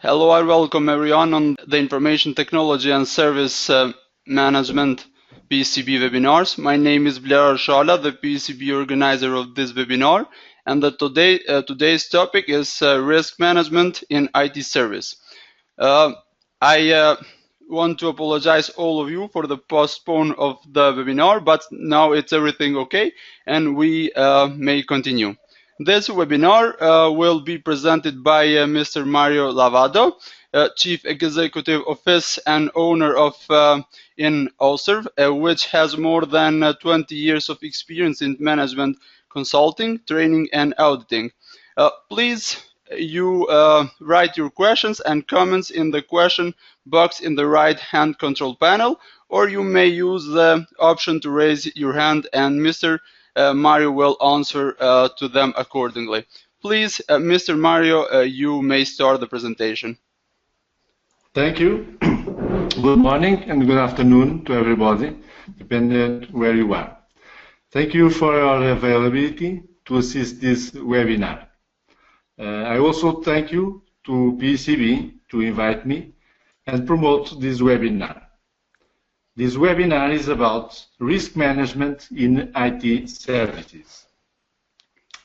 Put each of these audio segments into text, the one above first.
Hello and welcome everyone on the Information Technology and Service Management PCB webinars. My name is Blair Arshala, the PCB organizer of this webinar, and today's topic is risk management in IT service. I want to apologize all of you for the postpone of the webinar, but now it's everything okay and we may continue. This webinar will be presented by Mr. Mario Lavado, Chief Executive Officer and owner of InOserve, which has more than 20 years of experience in management consulting, training and auditing. Please write your questions and comments in the question box in the right hand control panel, or you may use the option to raise your hand and Mr. Mario will answer to them accordingly. Please, Mr. Mario, you may start the presentation. Thank you. Good morning and good afternoon to everybody, depending where you are. Thank you for your availability to assist this webinar. I also thank you to PCB to invite me and promote this webinar. This webinar is about risk management in IT services.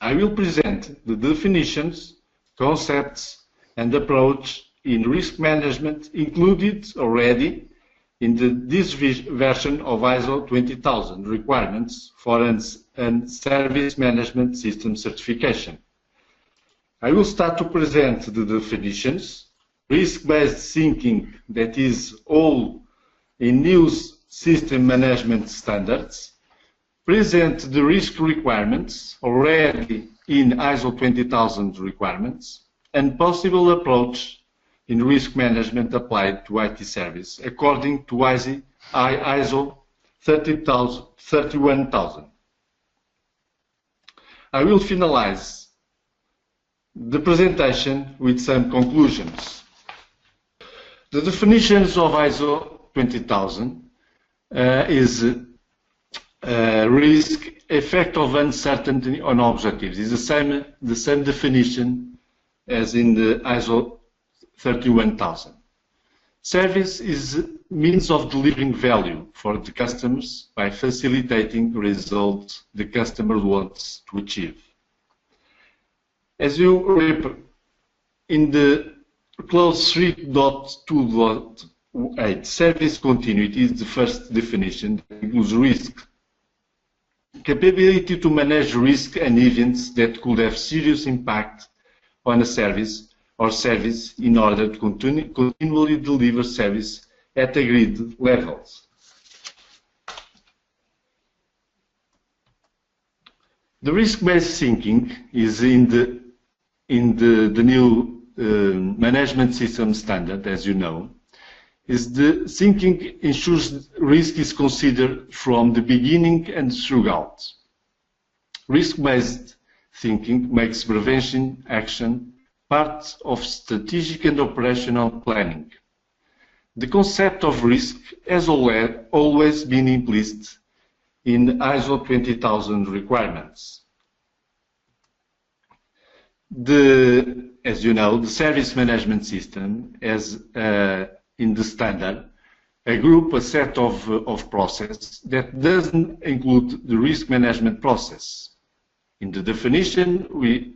I will present the definitions, concepts, and approach in risk management included already in this version of ISO 20000 requirements for a service management system certification. I will start to present the definitions, risk-based thinking that is all in new system management standards, present the risk requirements already in ISO 20000 requirements, and possible approach in risk management applied to IT service according to ISO 31000. I will finalize the presentation with some conclusions. The definitions of ISO 20000 is risk, effect of uncertainty on objectives. It's the same definition as in the ISO 31000. Service is means of delivering value for the customers by facilitating results the customer wants to achieve. As you read in the clause 3.2.8, service continuity is the first definition that includes risk. Capability to manage risk and events that could have serious impact on a service or service in order to continually deliver service at agreed levels. The risk-based thinking is in the new management system standard, as you know, is the thinking ensures risk is considered from the beginning and throughout. Risk-based thinking makes prevention action part of strategic and operational planning. The concept of risk has always been implicit in ISO 20000 requirements. As you know, the service management system has in the standard a set of processes that doesn't include the risk management process. In the definition, we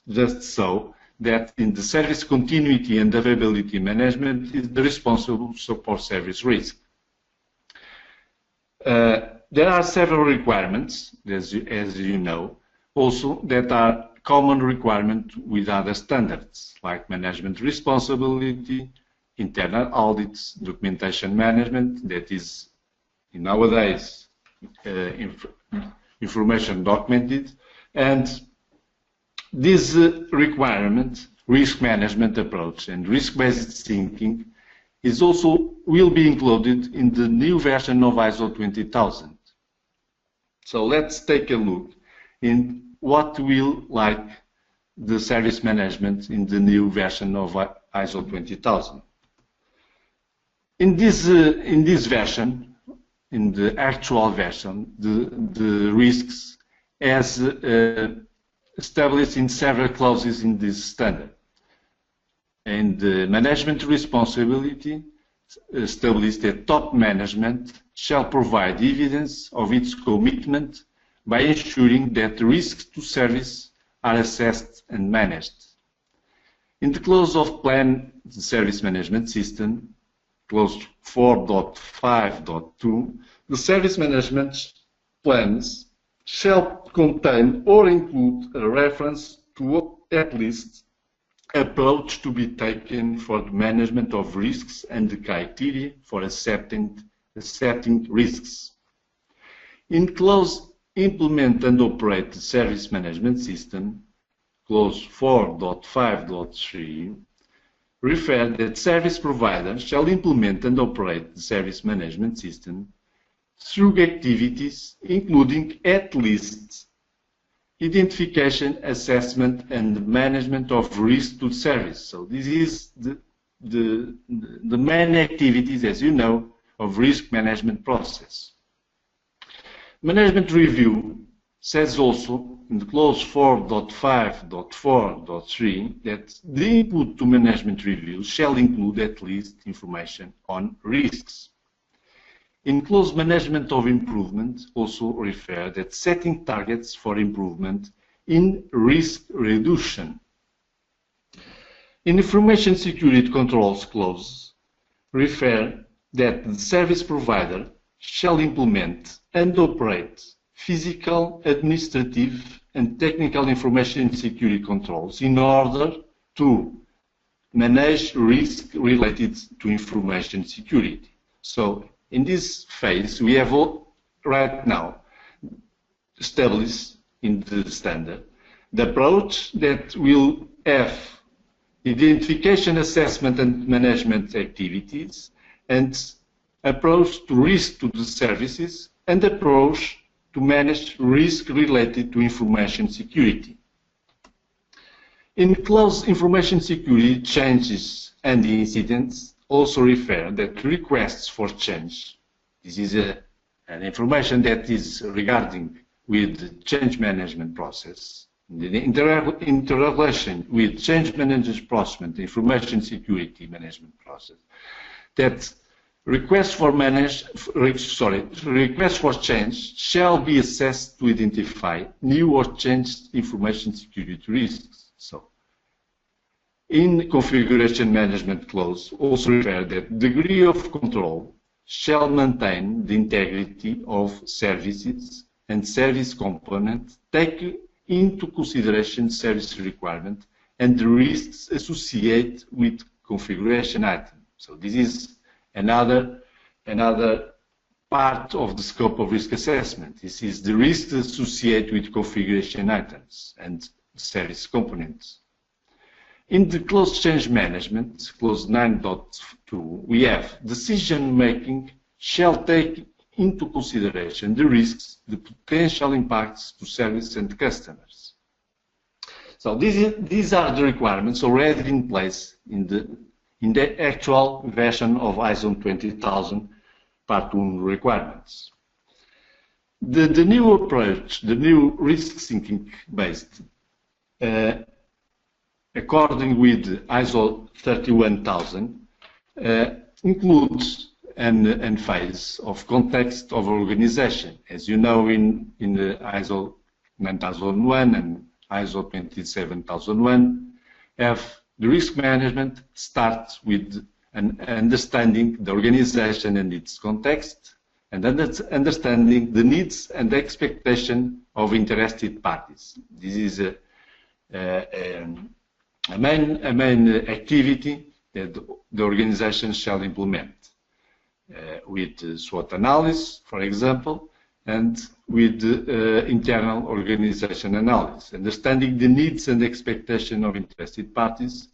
just saw that in the service continuity and availability management is the responsible for service risk. There are several requirements, as you know, also that are common requirement with other standards, like management responsibility, internal audits, documentation management, that is nowadays information documented, and this requirement, risk management approach and risk-based thinking is also will be included in the new version of ISO 20000. So let's take a look in what will like the service management in the new version of ISO 20000. In this version, in the actual version, the risks as established in several clauses in this standard. And the management responsibility established that top management shall provide evidence of its commitment by ensuring that risks to service are assessed and managed. In the clause of plan, the service management system, clause 4.5.2, the service management plans shall contain or include a reference to at least approach to be taken for the management of risks and the criteria for accepting risks. In clause implement and operate the service management system, clause 4.5.3, refer that service providers shall implement and operate the service management system through activities including at least identification, assessment, and management of risk to service. So this is the main activities, as you know, of risk management process. Management review says also in the clause 4.5.4.3 that the input to management review shall include at least information on risks. In clause management of improvement also refer that setting targets for improvement in risk reduction. In information security controls clause refer that the service provider shall implement and operate physical, administrative, and technical information security controls in order to manage risk related to information security. So, in this phase, we have right now established in the standard the approach that will have identification, assessment, and management activities, and approach to risk to the services, and approach to manage risk related to information security. In clause information security, changes and incidents also refer that requests for change, this is an information that is regarding with the change management process, the interrelation with change management process, the information security management process, that requests for change shall be assessed to identify new or changed information security risks. So, in configuration management clause, also refer that degree of control shall maintain the integrity of services and service components, take into consideration service requirement and the risks associated with configuration item. So this is another part of the scope of risk assessment. This is the risks associated with configuration items and service components. In the clause change management, clause 9.2, we have decision making shall take into consideration the risks, the potential impacts to service and customers. So these are the requirements already in place in the actual version of ISO 20000 Part 1 requirements. The new approach, the new risk thinking based, according with ISO 31000, includes an phase of context of organization. As you know, in the ISO 9001 and ISO 27001, have the risk management starts with an understanding the organization and its context, and understanding the needs and expectation of interested parties. This is a main activity that the organization shall implement with SWOT analysis, for example, and with internal organization analysis, understanding the needs and expectation of interested parties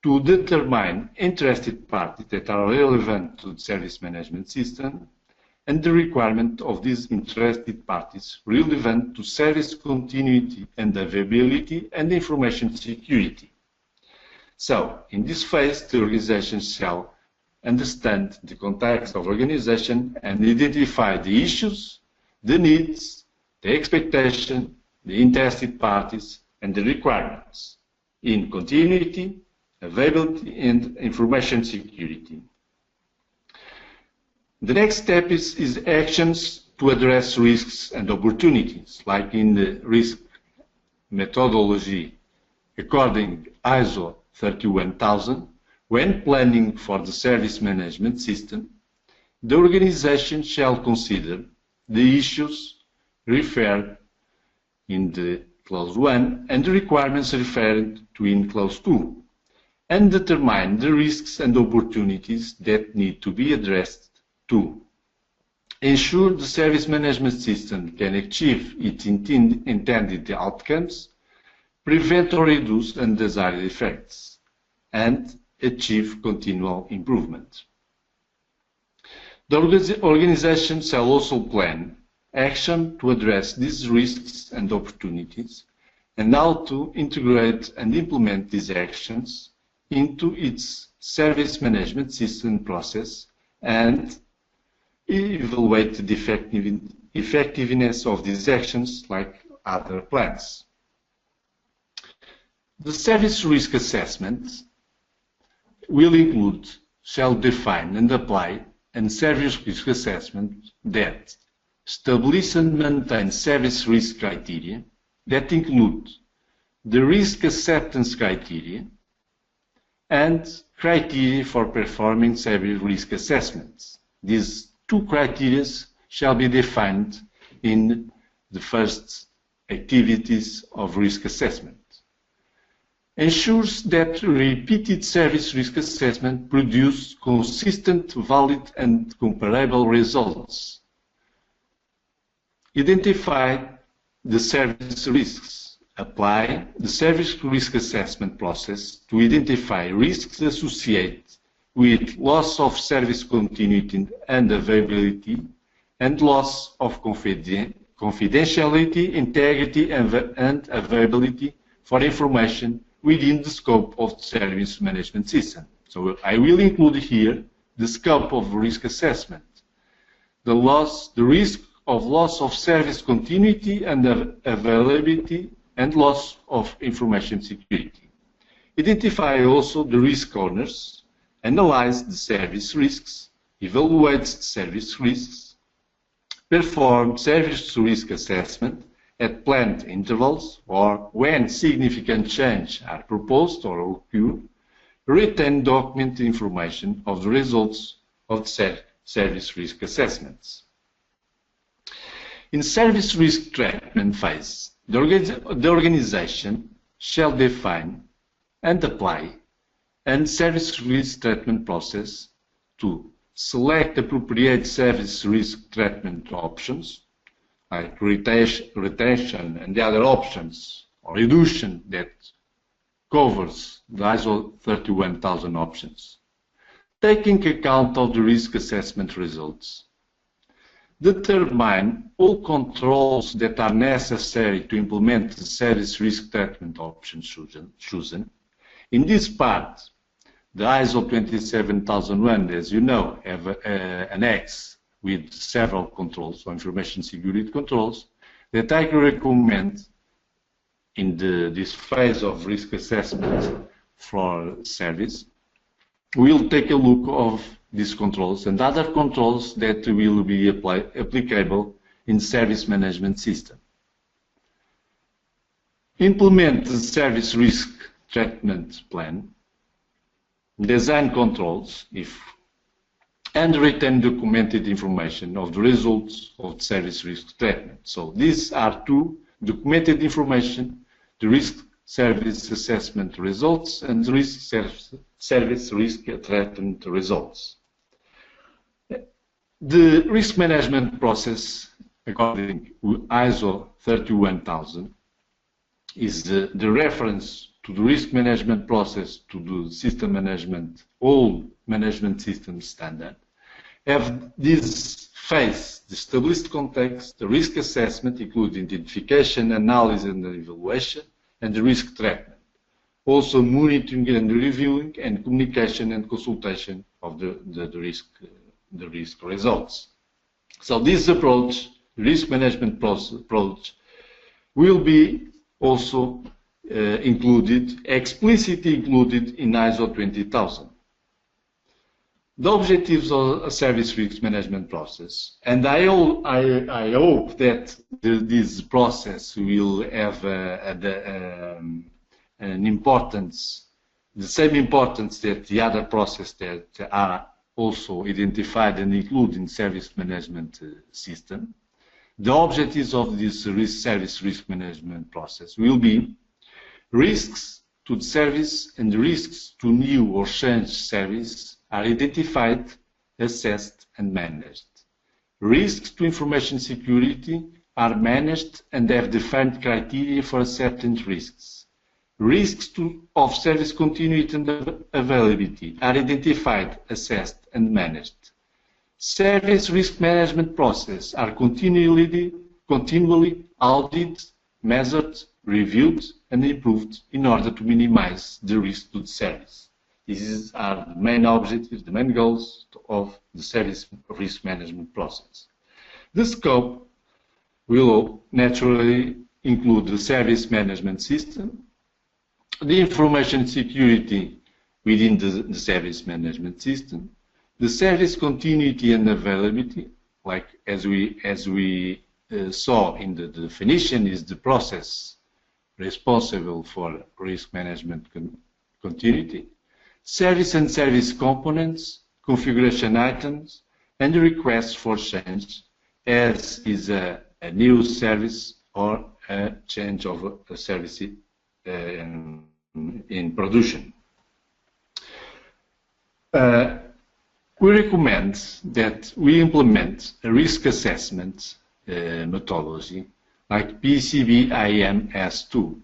to determine interested parties that are relevant to the service management system and the requirement of these interested parties relevant to service continuity and availability and information security. So, in this phase, the organization shall understand the context of organization and identify the issues, the needs, the expectation, the interested parties, and the requirements in continuity, availability, and information security. The next step is actions to address risks and opportunities, like in the risk methodology according ISO 31000. When planning for the service management system, the organization shall consider the issues referred in the clause 1 and the requirements referred to in clause 2, and determine the risks and opportunities that need to be addressed to ensure the service management system can achieve its intended outcomes, prevent or reduce undesired effects, and achieve continual improvement. The organization shall also plan action to address these risks and opportunities, and how to integrate and implement these actions into its service management system process, and evaluate the effectiveness of these actions like other plans. The service risk assessment will include, shall define and apply a service risk assessment that establish and maintain service risk criteria that include the risk acceptance criteria and criteria for performing service risk assessments. These two criteria shall be defined in the first activities of risk assessment. Ensures that repeated service risk assessment produce consistent, valid, and comparable results. Identify the service risks. Apply the service risk assessment process to identify risks associated with loss of service continuity and availability, and loss of confidentiality, integrity, and availability for information within the scope of the service management system. So I will include here the scope of risk assessment, the risk of loss of service continuity and availability, and loss of information security. Identify also the risk owners, analyze the service risks, evaluate the service risks, perform service risk assessment at planned intervals or when significant changes are proposed or occur, retain document information of the results of the service risk assessments. In service risk treatment phase, the organization shall define and apply a service risk treatment process to select appropriate service risk treatment options, like retention and the other options, or reduction that covers the ISO 31000 options, taking account of the risk assessment results. Determine all controls that are necessary to implement the service risk treatment options chosen. In this part, the ISO 27001, as you know, have an X with several controls, or information security controls, that I recommend in this phase of risk assessment for service. We'll take a look of these controls and other controls that will be applicable in service management system. Implement the service risk treatment plan, design controls and retain documented information of the results of the service risk treatment. So these are two documented information, the risk service assessment results and the service risk treatment results. The risk management process, according to ISO 31000, is the reference to the risk management process to the system management, all management system standard. Have this phase, the established context, the risk assessment, including identification, analysis and evaluation, and the risk treatment. Also monitoring and reviewing, and communication and consultation of the risk results. So this approach, risk management approach, will be also explicitly included in ISO 20000. The objectives of a service risk management process, and I hope that this process will have an importance, the same importance that the other processes that are also identified and included in service management system. The objectives of this service risk management process will be risks to the service and risks to new or changed service are identified, assessed, and managed. Risks to information security are managed and have defined criteria for accepting risks. Risks of service continuity and availability are identified, assessed, and managed. Service risk management processes are continually audited, measured, reviewed, and improved in order to minimize the risk to the service. These are the main objectives, the main goals of the service risk management process. The scope will naturally include the service management system, the information security within the service management system, the service continuity and availability, like as we saw in the definition, is the process responsible for risk management continuity, service and service components, configuration items, and requests for change, as is a new service or a change of a service in production. We recommend that we implement a risk assessment methodology like PCB-IMS2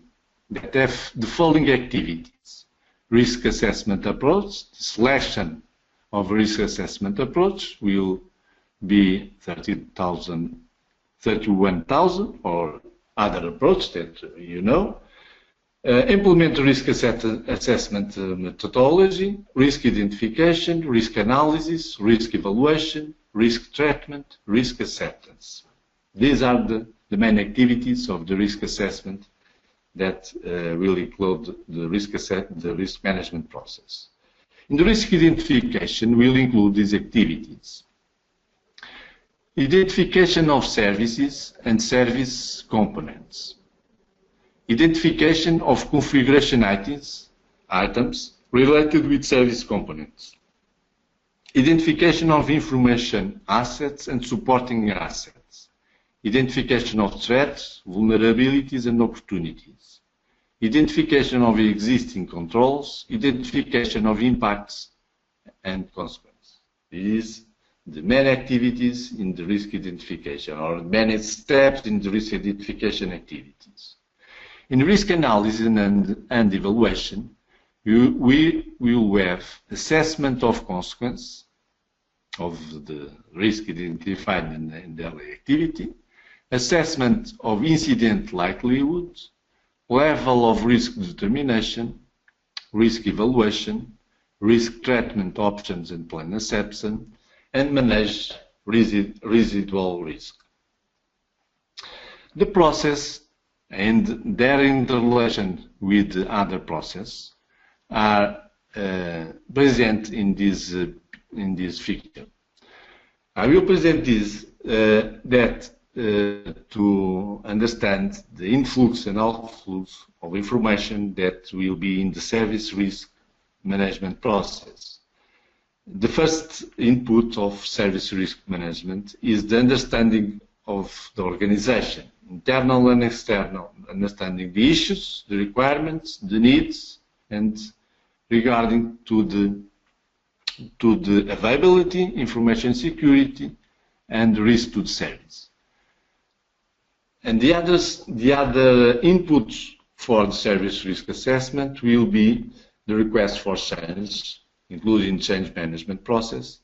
that have the following activities: risk assessment approach. The selection of risk assessment approach will be 31,000 or other approach that you know. Implement risk assessment methodology, risk identification, risk analysis, risk evaluation, risk treatment, risk acceptance. These are the main activities of the risk assessment that will include the risk management process. In the risk identification, we'll include these activities: identification of services and service components, identification of configuration items related with service components, identification of information assets and supporting assets, identification of threats, vulnerabilities, and opportunities, identification of existing controls, identification of impacts and consequences. These are the main activities in the risk identification, or many steps in the risk identification activities. In risk analysis and evaluation, we will have assessment of consequence of the risk identified in the activity, assessment of incident likelihood, level of risk determination, risk evaluation, risk treatment options and plan acceptance, and manage residual risk. The process and their interrelation with the other process are present in this figure. I will present this to understand the influx and outflux of information that will be in the service risk management process. The first input of service risk management is the understanding of the organization, internal and external, understanding the issues, the requirements, the needs, and regarding to the availability, information security, and risk to the service. And the other inputs for the service risk assessment will be the request for change, including change management process,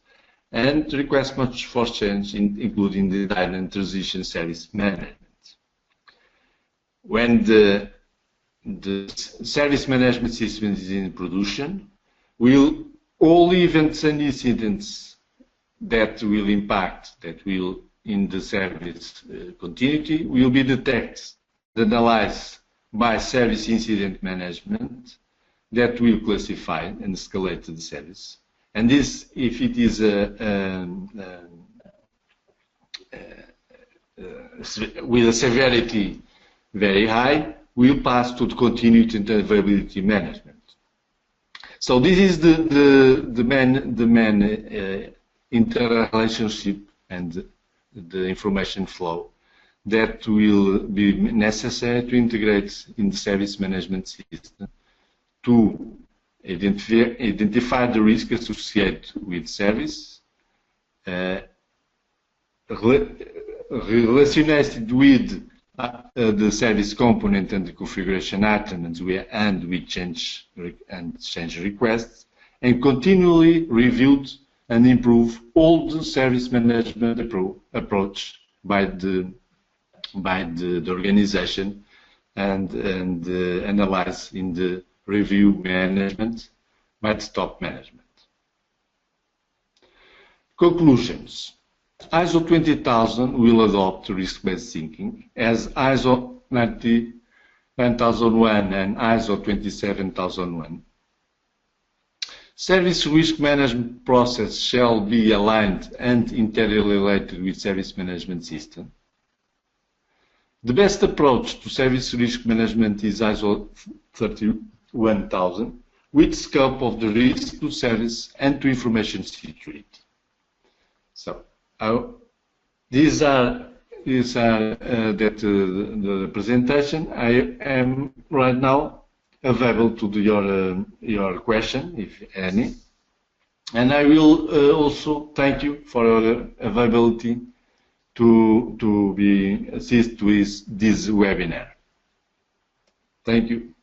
and request for change, including the design and transition service management. When the service management system is in production, all events and incidents that will impact, in the service continuity, will be detected, analyzed by service incident management that will classify and escalate the service. And this, if it is with a severity very high, will pass to the continuity and availability management. So this is the main interrelationship and the information flow that will be necessary to integrate in the service management system to identify the risk associated with service, relationated with the service component and the configuration item and with change requests, and continually reviewed and improve all the service management approach by the organization and analyze in the review management by the top management. Conclusions. ISO 20000 will adopt risk-based thinking as ISO 9001 and ISO 27001. Service risk management process shall be aligned and interrelated with service management system. The best approach to service risk management is ISO 31000 with scope of the risk to service and to information security. So these are the presentation. I am right now available to your question, if any, and I will also thank you for your availability to be assist with this webinar. Thank you.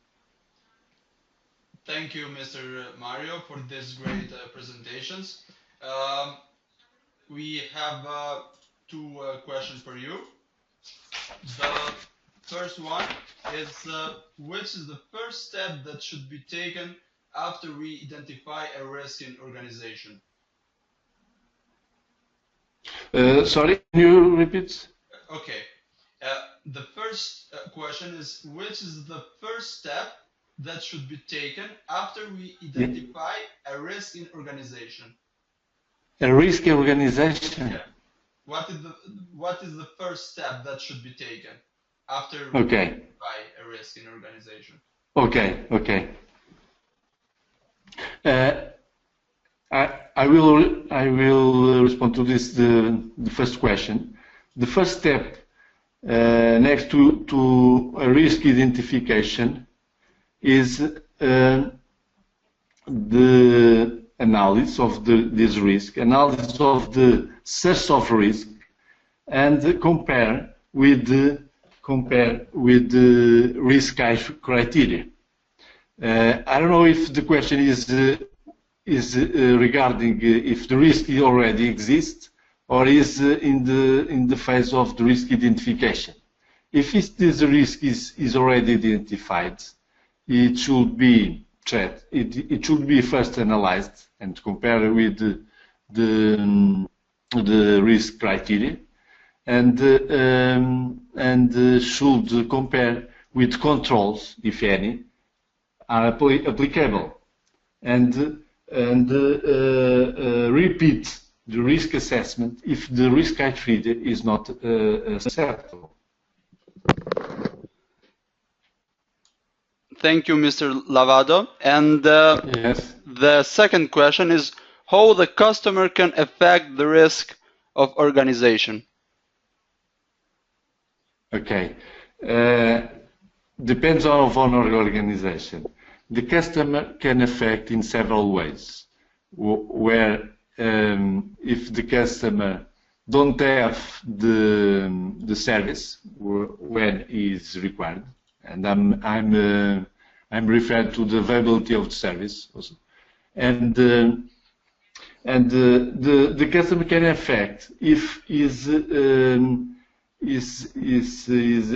Thank you, Mr. Mario, for these great presentations. We have two questions for you. The first one is, which is the first step that should be taken after we identify a risk in organization? Sorry, can you repeat? Okay. The first question is, which is the first step that should be taken after we identify a risk in organization? A risk organization? Yeah. What is the first step that should be taken after we identify a risk in organization? Okay. I will respond to this the first question. The first step next to a risk identification is the analysis of this risk, analysis of the source of risk, and compare with the risk criteria. I don't know if the question is regarding if the risk already exists or is in the phase of the risk identification. If this risk is already identified, it should be checked. It should be first analyzed and compared with the risk criteria, and should compare with controls, if any, are applicable, and repeat the risk assessment if the risk criteria is not acceptable. Thank you, Mr. Lavado. And yes. The second question is how the customer can affect the risk of organization. Okay. Depends on our organization. The customer can affect in several ways, where if the customer don't have the service when is required, and I'm referring to the availability of the service also, and the customer can affect if is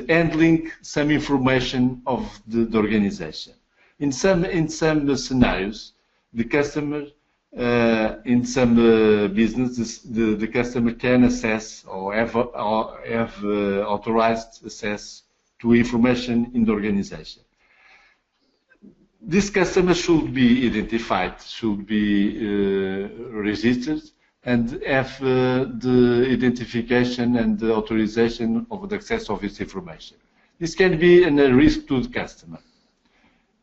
handling some information of the organization. In some scenarios, the customer in some businesses, the customer can access or have authorized access to information in the organization. This customer should be identified, should be registered, and have the identification and the authorization of the access of its information. This can be a risk to the customer.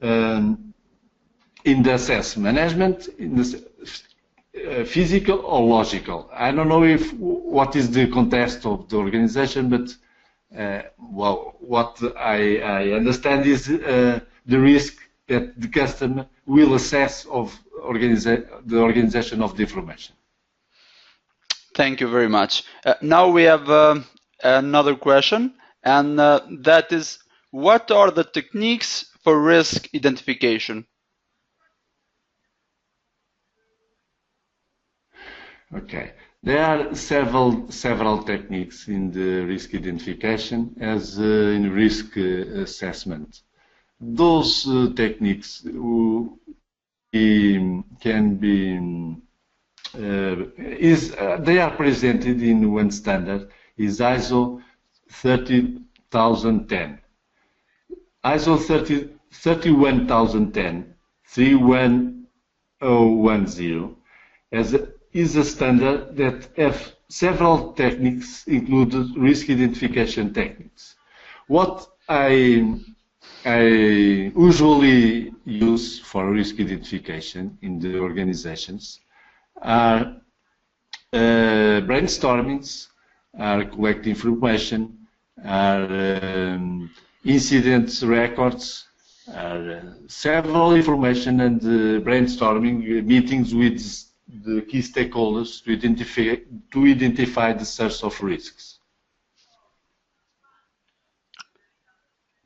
In the access management, in the physical or logical. I don't know what is the context of the organization, but well, what I understand is the risk that the customer will assess of the organization of the information. Thank you very much. Now we have another question, and that is, what are the techniques for risk identification? Okay, there are several techniques in the risk identification as in risk assessment. Those techniques can be they are presented in one standard, is ISO 30010. ISO 31010 31010 is a standard that have several techniques, including risk identification techniques. What I usually use for risk identification in the organizations are brainstormings, are collect information, are incident records, are several information and brainstorming meetings with the key stakeholders to identify the source of risks.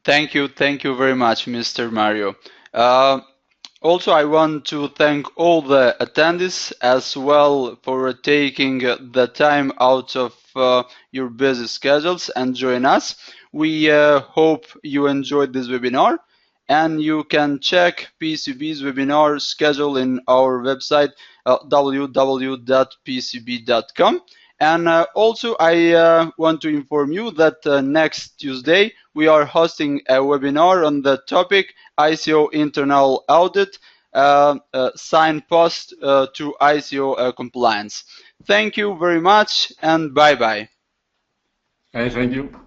Thank you very much, Mr. Mario. Also, I want to thank all the attendees as well for taking the time out of your busy schedules and join us. We hope you enjoyed this webinar, and you can check PCB's webinar schedule in our website www.pcb.com. And also, I want to inform you that next Tuesday we are hosting a webinar on the topic ICO internal audit, signpost to ICO compliance. Thank you very much, and bye-bye. Thank you.